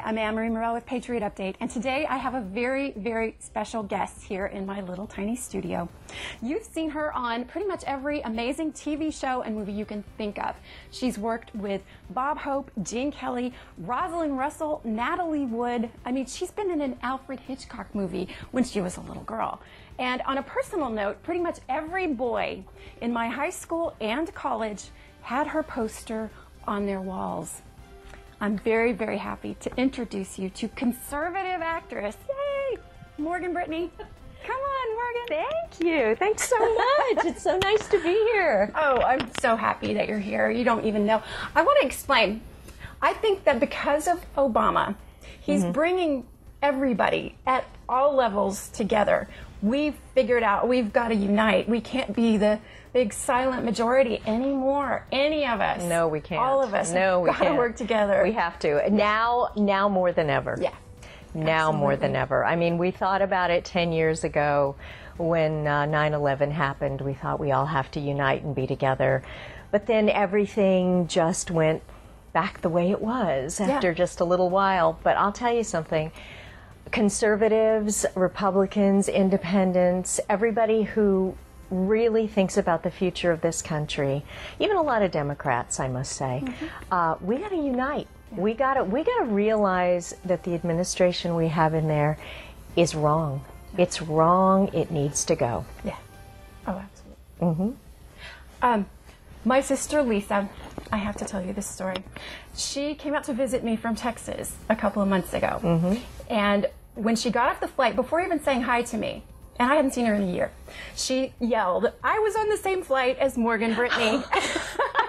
I'm Anne-Marie Morel with Patriot Update, and today I have a very, very special guest here in my little tiny studio. You've seen her on pretty much every amazing TV show and movie you can think of. She's worked with Bob Hope, Gene Kelly, Rosalind Russell, Natalie Wood. I mean, she's been in an Alfred Hitchcock movie when she was a little girl. And on a personal note, pretty much every boy in my high school and college had her poster on their walls. I'm very, very happy to introduce you to conservative actress, yay, Morgan Brittany. Come on, Morgan. Thank you. Thanks so much. It's so nice to be here. Oh, I'm so happy that you're here. You don't even know. I want to explain. I think that because of Obama, he's bringing everybody at all levels together. We've figured out we've got to unite. We can't be the big silent majority anymore. Any of us. No, we can't. All of us. No, we can't. Got to work together. We have to. Now more than ever. Yeah. Now Absolutely. more than ever. I mean, we thought about it 10 years ago when 9/11 happened. We thought we all have to unite and be together. But then everything just went back the way it was after just a little while. But I'll tell you something. Conservatives, Republicans, independents, everybody who really thinks about the future of this country, even a lot of Democrats, I must say, we got to unite. We got to realize that the administration we have in there is wrong. It's wrong. It needs to go. Yeah. Oh, absolutely. My sister Lisa, I have to tell you this story. She came out to visit me from Texas a couple of months ago. And when she got off the flight, before even saying hi to me, and I hadn't seen her in a year, she yelled, "I was on the same flight as Morgan Brittany."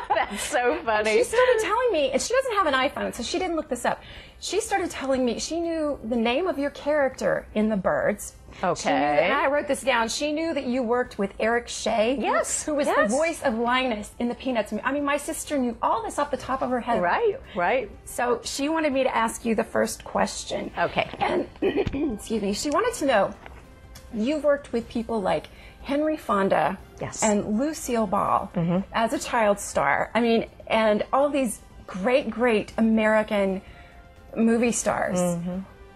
That's so funny. She started telling me, and she doesn't have an iPhone, so she didn't look this up. She started telling me she knew the name of your character in The Birds. Okay. She knew and I wrote this down. She knew that you worked with Eric Shea. Yes. Who was the voice of Linus in the Peanuts movie. I mean, my sister knew all this off the top of her head. Right, right. So she wanted me to ask you the first question. Okay. And, excuse me, she wanted to know, you've worked with people like Henry Fonda and Lucille Ball as a child star. I mean, and all these great, great American movie stars.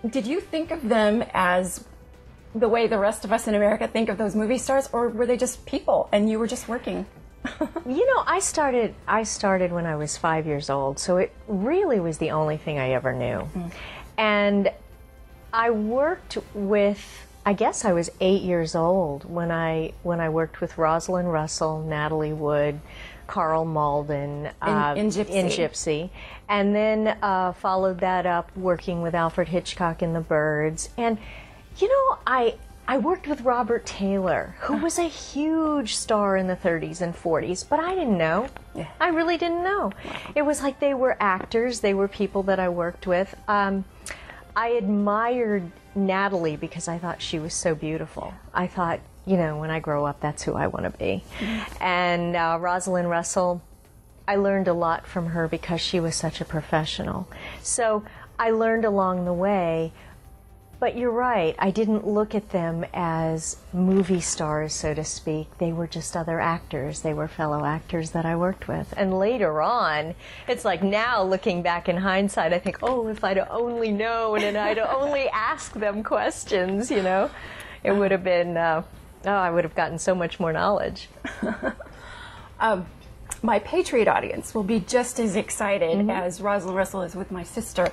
Did you think of them as the way the rest of us in America think of those movie stars, or were they just people and you were just working? You know, I started when I was 5 years old, so it really was the only thing I ever knew. And I worked with, I guess I was 8 years old when I worked with Rosalind Russell, Natalie Wood, Carl Malden in Gypsy, and then followed that up working with Alfred Hitchcock in The Birds. And you know, I worked with Robert Taylor, who was a huge star in the 30s and 40s, but I didn't know. I really didn't know. It was like they were actors, they were people that I worked with. I admired Natalie because I thought she was so beautiful. I thought, you know, when I grow up, that's who I want to be. And Rosalind Russell, I learned a lot from her because she was such a professional. So I learned along the way. But you're right, I didn't look at them as movie stars, so to speak. They were just other actors. They were fellow actors that I worked with. And later on, it's like now looking back in hindsight, I think, oh, if I'd only known and I'd only asked them questions, you know, it would have been, I would have gotten so much more knowledge. My Patriot audience will be just as excited as Rosalind Russell is with my sister.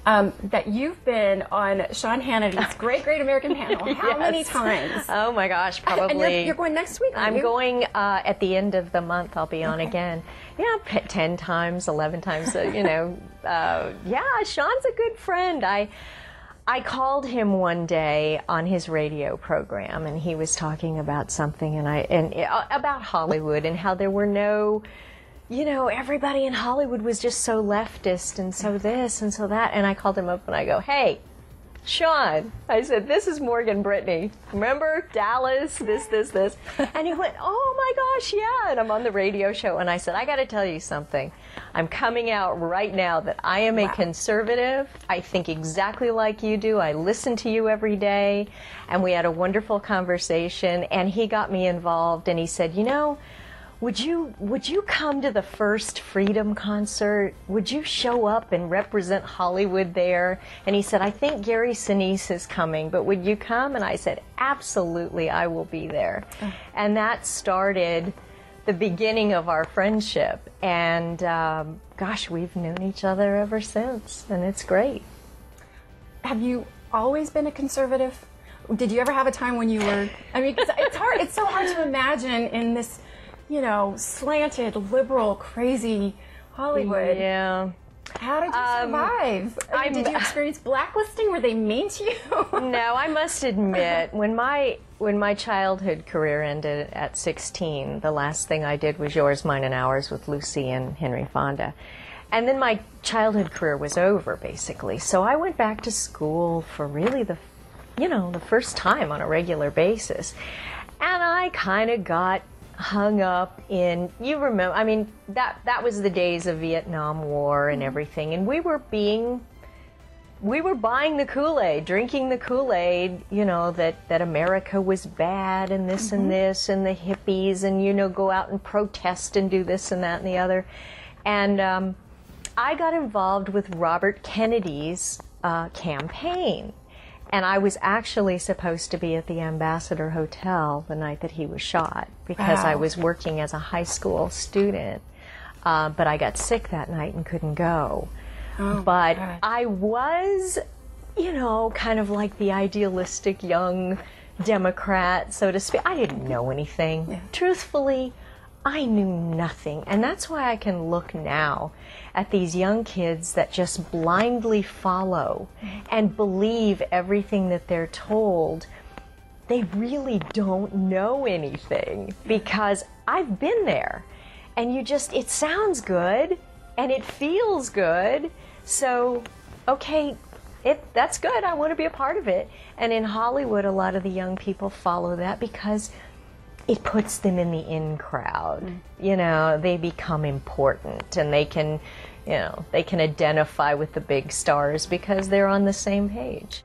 That you've been on Sean Hannity's Great Great American Panel. How many times? Oh my gosh, probably. And you're going next week, aren't I'm going at the end of the month. I'll be on again. Yeah, 10 times, 11 times, you know. Yeah, Sean's a good friend. I called him one day on his radio program, and he was talking about something, and about Hollywood and how there were no, you know, everybody in Hollywood was just so leftist and so this and so that. And I called him up and I go, "Hey, Sean," I said, "this is Morgan Brittany. Remember Dallas, this. And he went, "Oh my gosh, yeah." And I'm on the radio show and I said, "I got to tell you something. I'm coming out right now that I am a conservative. I think exactly like you do. I listen to you every day." And we had a wonderful conversation, and he got me involved, and he said, "You know, would you come to the first Freedom concert? Would you show up and represent Hollywood there? And he said, I think Gary Sinise is coming, but would you come? And I said, absolutely, I will be there. And that started the beginning of our friendship. And gosh, we've known each other ever since, and it's great. Have you always been a conservative? Did you ever have a time when you were, I mean, it's so hard to imagine in this, you know, slanted, liberal, crazy Hollywood. Yeah. How did you survive? Did you experience blacklisting? Were they mean to you? No, I must admit, when my childhood career ended at 16, the last thing I did was Yours, Mine, and Ours with Lucy and Henry Fonda. And then my childhood career was over, basically. So I went back to school for really the first time on a regular basis. And I kind of got hung up in, you remember, I mean, that was the days of Vietnam War and everything. And we were buying the Kool-Aid, drinking the Kool-Aid, you know, that America was bad and this and this and the hippies and, you know, go out and protest and do this and that and the other. And I got involved with Robert Kennedy's campaign. And I was actually supposed to be at the Ambassador Hotel the night that he was shot because I was working as a high school student. But I got sick that night and couldn't go. Oh, but God. I was, you know, kind of like the idealistic young Democrat, so to speak. I didn't know anything. Yeah. Truthfully, I knew nothing. And that's why I can look now at these young kids that just blindly follow and believe everything that they're told. They really don't know anything because I've been there. And it sounds good and it feels good. So, okay, that's good. I want to be a part of it. And in Hollywood, a lot of the young people follow that because it puts them in the in crowd. You know, they become important and they can identify with the big stars because they're on the same page.